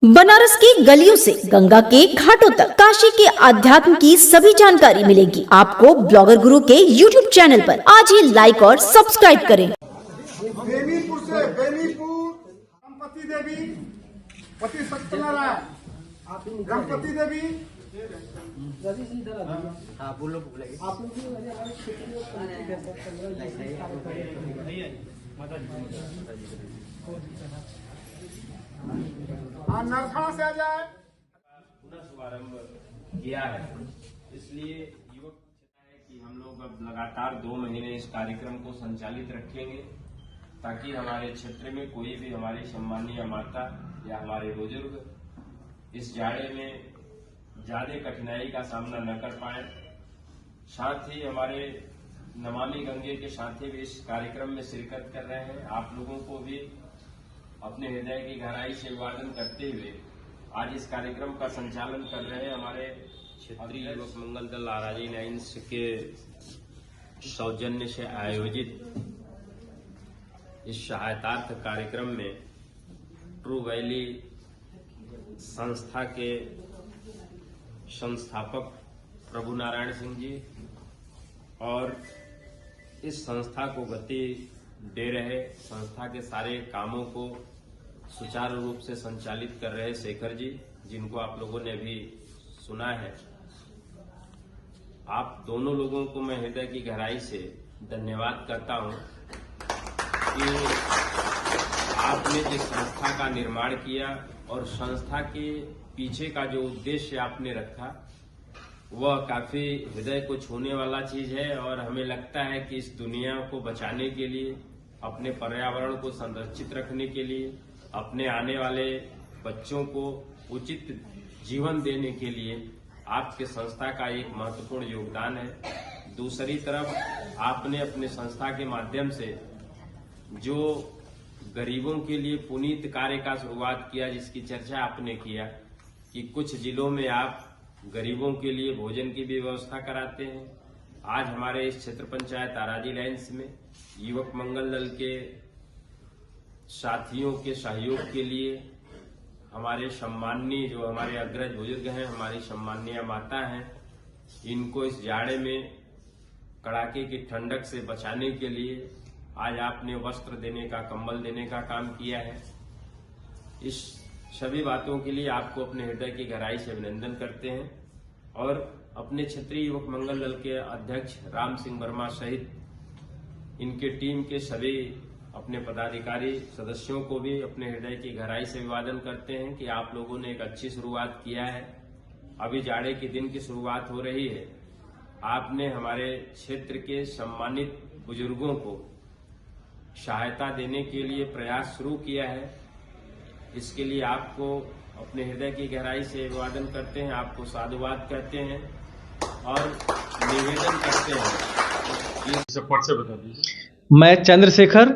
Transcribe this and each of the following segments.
बनारस की गलियों से गंगा के घाटों तक काशी के अध्यात्म की सभी जानकारी मिलेगी आपको ब्लॉगर गुरु के YouTube चैनल पर। आज ही लाइक और सब्सक्राइब करें। बेनीपुर से बेनीपुर गणपति देवी पति सत्यनारायण गणपति देवी हाँ नरखड़ा से आ जाए पुनः शुभारंभ किया है। इसलिए युवक है कि हम लोग अब लगातार 2 महीने इस कार्यक्रम को संचालित रखेंगे ताकि हमारे क्षेत्र में कोई भी हमारी सम्मानीय माता या हमारे बुजुर्ग इस जाड़े में ज्यादा कठिनाई का सामना न कर पाए। साथ ही हमारे नमामि गंगे के साथी भी इस कार्यक्रम में शिरकत कर रहे हैं। आप लोगों को भी अपने हृदय की गहराई से अभिवादन करते हुए आज इस कार्यक्रम का संचालन कर रहे हैं हमारे क्षेत्रीय युवक मंगल दल आराजी लाइन्स के सौजन्य से आयोजित इस सहायतार्थ कार्यक्रम में ट्रू वैली संस्था के संस्थापक प्रभु नारायण सिंह जी और इस संस्था को गति दे रहे, संस्था के सारे कामों को सुचारू रूप से संचालित कर रहे शेखर जी, जिनको आप लोगों ने अभी सुना है। आप दोनों लोगों को मैं हृदय की गहराई से धन्यवाद करता हूं कि आपने जिस संस्था का निर्माण किया और संस्था के पीछे का जो उद्देश्य आपने रखा वह काफी हृदय को छूने वाला चीज है। और हमें लगता है कि इस दुनिया को बचाने के लिए, अपने पर्यावरण को संरक्षित रखने के लिए, अपने आने वाले बच्चों को उचित जीवन देने के लिए आपके संस्था का एक महत्वपूर्ण योगदान है। दूसरी तरफ आपने अपने संस्था के माध्यम से जो गरीबों के लिए पुनीत कार्य का शुरुआत किया, जिसकी चर्चा आपने किया कि कुछ जिलों में आप गरीबों के लिए भोजन की भी व्यवस्था कराते हैं। आज हमारे इस क्षेत्र पंचायत आराजी लाइन्स में युवक मंगल दल के साथियों के सहयोग के लिए हमारे सम्माननीय जो हमारे अग्रज बुजुर्ग हैं, हमारी सम्माननीय माता हैं, इनको इस जाड़े में कड़ाके की ठंडक से बचाने के लिए आज आपने वस्त्र देने का, कंबल देने का काम किया है। इस सभी बातों के लिए आपको अपने हृदय की गहराई से अभिनंदन करते हैं और अपने क्षेत्रीय युवक मंगल दल के अध्यक्ष राम सिंह वर्मा सहित इनके टीम के सभी अपने पदाधिकारी सदस्यों को भी अपने हृदय की गहराई से अभिवादन करते हैं कि आप लोगों ने एक अच्छी शुरुआत किया है। अभी जाड़े के दिन की शुरुआत हो रही है। आपने हमारे क्षेत्र के सम्मानित बुजुर्गों को सहायता देने के लिए प्रयास शुरू किया है। इसके लिए आपको अपने हृदय की गहराई से अभिवादन करते हैं, आपको साधुवाद कहते हैं और निवेदन करते हैं। सपोर्ट से बता दीजिए। मैं चंद्रशेखर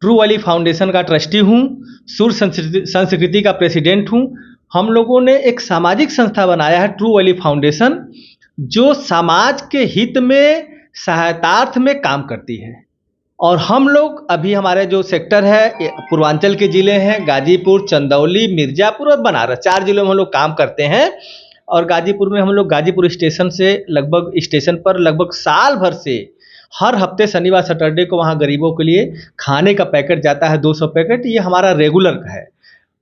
ट्रू वैली फाउंडेशन का ट्रस्टी हूँ, सूर्य संस्कृति का प्रेसिडेंट हूँ। हम लोगों ने एक सामाजिक संस्था बनाया है ट्रू वैली फाउंडेशन, जो समाज के हित में सहायतार्थ में काम करती है। और हम लोग अभी हमारे जो सेक्टर है पूर्वांचल के ज़िले हैं गाजीपुर, चंदौली, मिर्ज़ापुर और बनारस, 4 जिलों में हम लोग काम करते हैं। और गाजीपुर में हम लोग गाजीपुर स्टेशन से लगभग स्टेशन पर लगभग साल भर से हर हफ्ते शनिवार सैटरडे को वहाँ गरीबों के लिए खाने का पैकेट जाता है, 200 पैकेट। ये हमारा रेगुलर का है।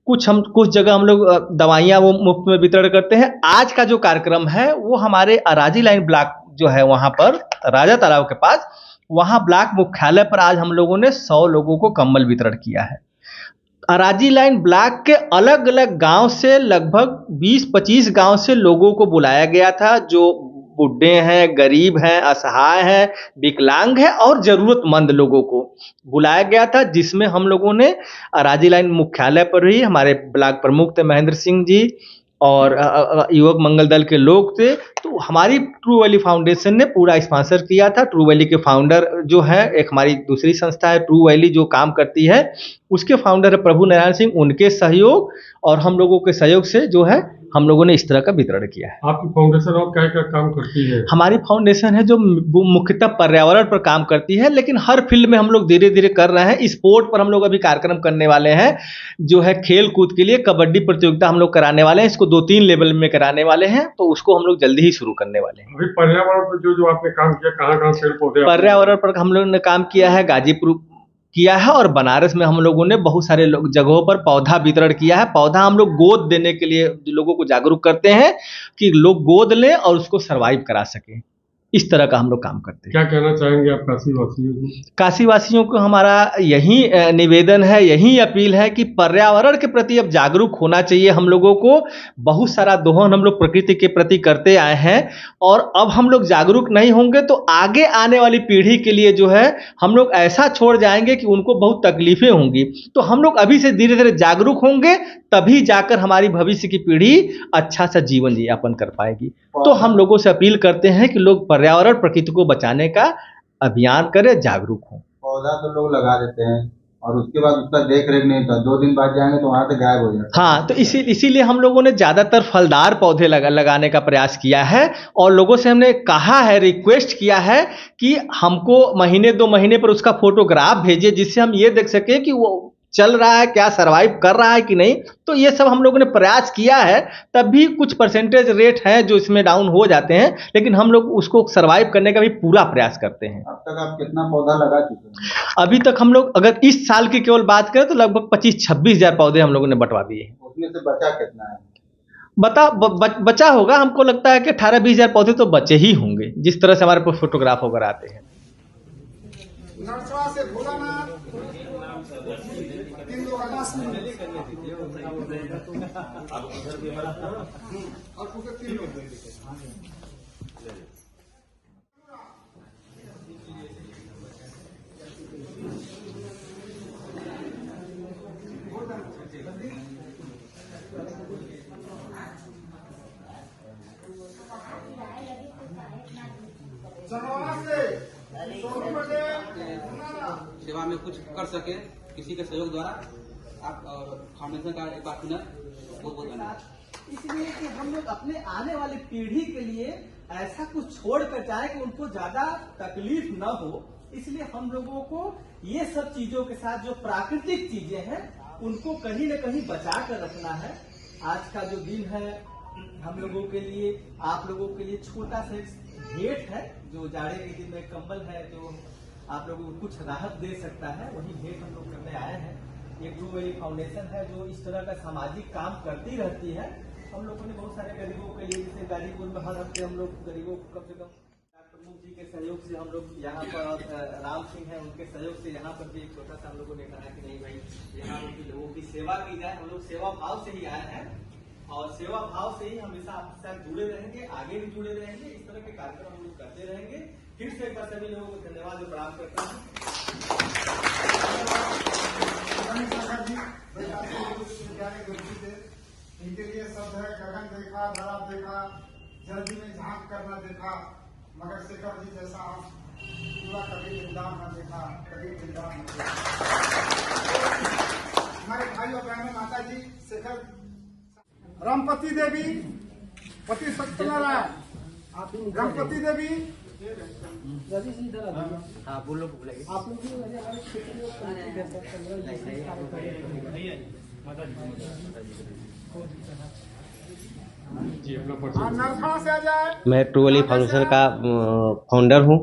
कुछ जगह हम लोग दवाइयाँ वो मुफ्त में वितरण करते हैं। आज का जो कार्यक्रम है वो हमारे अराजी लाइन ब्लॉक जो है वहाँ पर राजा तालाब के पास, वहाँ ब्लॉक मुख्यालय पर आज हम लोगों ने 100 लोगों को कंबल वितरण किया है। अराजी लाइन ब्लॉक के अलग अलग गांव से लगभग 20-25 गांव से लोगों को बुलाया गया था, जो बुढ़े हैं, गरीब हैं, असहाय हैं, विकलांग हैं और ज़रूरतमंद लोगों को बुलाया गया था, जिसमें हम लोगों ने अराजी लाइन मुख्यालय पर ही हमारे ब्लॉक प्रमुख थे महेंद्र सिंह जी और युवक मंगल दल के लोग थे। तो हमारी ट्रू वैली फाउंडेशन ने पूरा स्पॉन्सर किया था। ट्रू वैली के फाउंडर जो है, एक हमारी दूसरी संस्था है ट्रू वैली जो काम करती है, उसके फाउंडर है प्रभु नारायण सिंह। उनके सहयोग और हम लोगों के सहयोग से जो है हम लोगों ने इस तरह का वितरण किया है। आपकी फाउंडेशन और क्या क्या काम करती है? हमारी फाउंडेशन है जो वो मुख्यतः पर्यावरण पर काम करती है, लेकिन हर फील्ड में हम लोग धीरे धीरे कर रहे हैं। स्पोर्ट पर हम लोग अभी कार्यक्रम करने वाले हैं, जो है खेल कूद के लिए कबड्डी प्रतियोगिता हम लोग कराने वाले हैं। इसको 2-3 लेवल में कराने वाले हैं, तो उसको हम लोग जल्दी ही शुरू करने वाले हैं। अभी पर्यावरण पर जो आपने काम किया, कहाँ कहाँ पेड़ पौधे? पर्यावरण पर हम लोगों ने काम किया है, गाजीपुर किया है और बनारस में हम लोगों ने बहुत सारे जगहों पर पौधा वितरण किया है। पौधा हम लोग गोद देने के लिए लोगों को जागरूक करते हैं कि लोग गोद लें और उसको सरवाइव करा सकें। इस तरह का हम लोग काम करते हैं। क्या कहना चाहेंगे आप काशी वासियों को? काशी वासियों को हमारा यही निवेदन है, यही अपील है कि पर्यावरण के प्रति अब जागरूक होना चाहिए हम लोगों को। बहुत सारा दोहन हम लोग प्रकृति के प्रति करते आए हैं और अब हम लोग जागरूक नहीं होंगे तो आगे आने वाली पीढ़ी के लिए जो है हम लोग ऐसा छोड़ जाएंगे कि उनको बहुत तकलीफें होंगी। तो हम लोग अभी से धीरे धीरे जागरूक होंगे, तभी जाकर हमारी भविष्य की पीढ़ी अच्छा सा जीवन यापन कर पाएगी। तो हम लोगों से अपील करते हैं कि लोग पर्यावरण प्रकृति को बचाने का अभियान करें, जागरूक हों। पौधा तो लोग लगा देते हैं और उसके बाद उसका देख रेख नहीं होता, 2 दिन बाद जाएंगे तो वहां से गायब हो जाता है। हाँ, तो इसीलिए हम लोगों ने ज़्यादातर फलदार पौधे लगाने का प्रयास किया है और लोगों से हमने कहा है, रिक्वेस्ट किया है कि हमको महीने 2 महीने पर उसका फोटोग्राफ भेजिए, जिससे हम ये देख सकें कि वो चल रहा है, क्या सरवाइव कर रहा है कि नहीं। तो ये सब हम लोगों ने प्रयास किया है, तब भी कुछ परसेंटेज रेट है जो इसमें डाउन हो जाते हैं, लेकिन हम लोग उसको सरवाइव करने का भी पूरा प्रयास करते हैं। अब तक आप कितना पौधा लगा चुके हैं? अभी तक हम लोग अगर इस साल की केवल बात करें तो लगभग 25-26 हज़ार पौधे हम लोगों ने बंटवा दिए हैं। उसमें से बचा कितना है? बचा होगा, हमको लगता है कि 18-20 हज़ार पौधे तो बचे ही होंगे, जिस तरह से हमारे पास फोटोग्राफ वगैरह आते हैं। नरसड़ा से भोलानाथ 3 लोग और पूरे 3 लोग। सेवा में कुछ कर सके किसी के सहयोग द्वारा आप और फाउंडेशन का एक बार पुनः बहुत बहुत धन्यवाद। इसलिए कि हम लोग अपने आने वाली पीढ़ी के लिए ऐसा कुछ छोड़ कर जाए कि उनको ज्यादा तकलीफ न हो, इसलिए हम लोगों को ये सब चीजों के साथ जो प्राकृतिक चीजें हैं उनको कहीं न कहीं बचा कर रखना है। आज का जो दिन है हम लोगों के लिए, आप लोगों के लिए छोटा सा भेंट है, जो जाड़े के दिन में कंबल है जो आप लोगों को कुछ राहत दे सकता है, वही भेंट हम लोग करने आए हैं। एक ट्रू वैली फाउंडेशन है जो इस तरह का सामाजिक काम करती रहती है। हम लोगों ने बहुत सारे गरीबों के लिए, जैसे गाजीपुर में हर हफ्ते हम लोग गरीबों को कम से कम प्रमुख जी के सहयोग से हम लोग यहाँ पर राम सिंह है, उनके सहयोग से यहाँ पर भी एक छोटा सा हम लोगों ने कहा कि नहीं भाई यहाँ पर लोगों की सेवा की जाए। हम लोग सेवा भाव से ही आए हैं और सेवा भाव से ही हमेशा आपके साथ जुड़े रहेंगे, आगे भी जुड़े रहेंगे। इस तरह के कार्यक्रम हम लोग करते रहेंगे। फिर से एक बार सभी लोगों को धन्यवाद और प्रणाम करता हूँ। इनके लिए शब्द है, गगन देखा, धरा देखा, जल्दी में झांक करना देखा, मगर शेखर जी जैसा पूरा कभी निदान न देखा, कभी निदान न देखा। हमारे भाई और बहनों, माता जी शेखर रामपति देवी, पति सत्यनारायण, रामपति देवी, हाँ बोलो आप लोग जी, अपना परिचय। नरसड़ा से आ जाए। मैं ट्रू वैली फाउंडेशन का फाउंडर हूँ।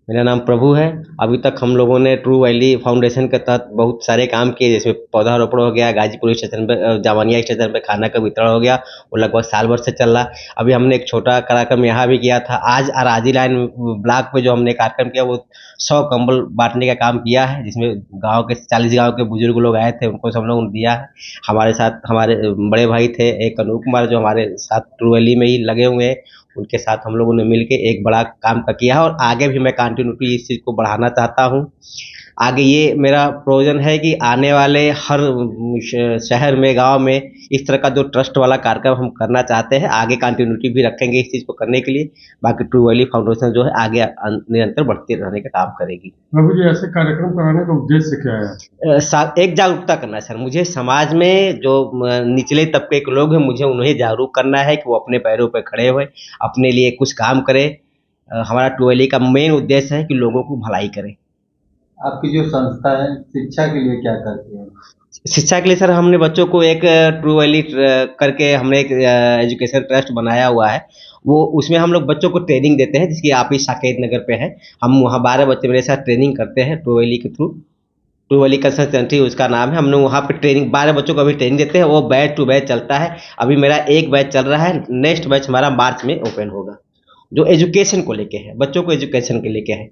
मेरा नाम प्रभु है। अभी तक हम लोगों ने ट्रू वैली फाउंडेशन के तहत बहुत सारे काम किए, जैसे पौधारोपण हो गया, गाजीपुर स्टेशन पे, जावनिया स्टेशन पे खाना का वितरण हो गया, वो लगभग साल भर से चल रहा। अभी हमने एक छोटा कार्यक्रम यहाँ भी किया था। आज आराजी लाइन ब्लॉक पे जो हमने कार्यक्रम किया वो 100 कंबल बांटने का काम किया है, जिसमें गाँव के 40 गाँव के बुजुर्ग लोग आए थे, उनको सब लोगों ने दिया है। हमारे साथ हमारे बड़े भाई थे एक अनूप कुमार, जो हमारे साथ ट्रू वैली में ही लगे हुए हैं, उनके साथ हम लोगों ने मिलकर एक बड़ा काम का किया है और आगे भी मैं कंटिन्यूटी इस चीज़ को बढ़ाना चाहता हूँ। आगे ये मेरा प्रोविजन है कि आने वाले हर शहर में, गांव में इस तरह का जो ट्रस्ट वाला कार्यक्रम हम करना चाहते हैं, आगे कंटिन्यूटी भी रखेंगे इस चीज़ को करने के लिए। बाकी ट्रू वैली फाउंडेशन जो है आगे निरंतर बढ़ते रहने का काम करेगी। प्रभु जी, ऐसे कार्यक्रम कराने का उद्देश्य क्या है? एक जागरूकता करना सर, मुझे समाज में जो निचले तबके के लोग हैं, मुझे उन्हें जागरूक करना है कि वो अपने पैरों पर खड़े हुए अपने लिए कुछ काम करें। हमारा ट्रू वैली का मेन उद्देश्य है कि लोगों को भलाई करें। आपकी जो संस्था है शिक्षा के लिए क्या करती है? शिक्षा के लिए सर हमने बच्चों को एक ट्रू वैली करके हमने एक एजुकेशन ट्रस्ट बनाया हुआ है। वो उसमें हम लोग बच्चों को ट्रेनिंग देते हैं, जिसकी ऑफिस साकेत नगर पे है। हम वहाँ 12 बच्चे मेरे साथ ट्रेनिंग करते हैं ट्रू वैली के थ्रू। ट्रू वैली कंसल्टेंसी उसका नाम है। हमने वहाँ पे ट्रेनिंग 12 बच्चों को अभी ट्रेनिंग देते हैं। वो बैच टू बैच चलता है। अभी मेरा एक बैच चल रहा है, नेक्स्ट बैच हमारा मार्च में ओपन होगा, जो एजुकेशन को लेके है, बच्चों को एजुकेशन के लेके है।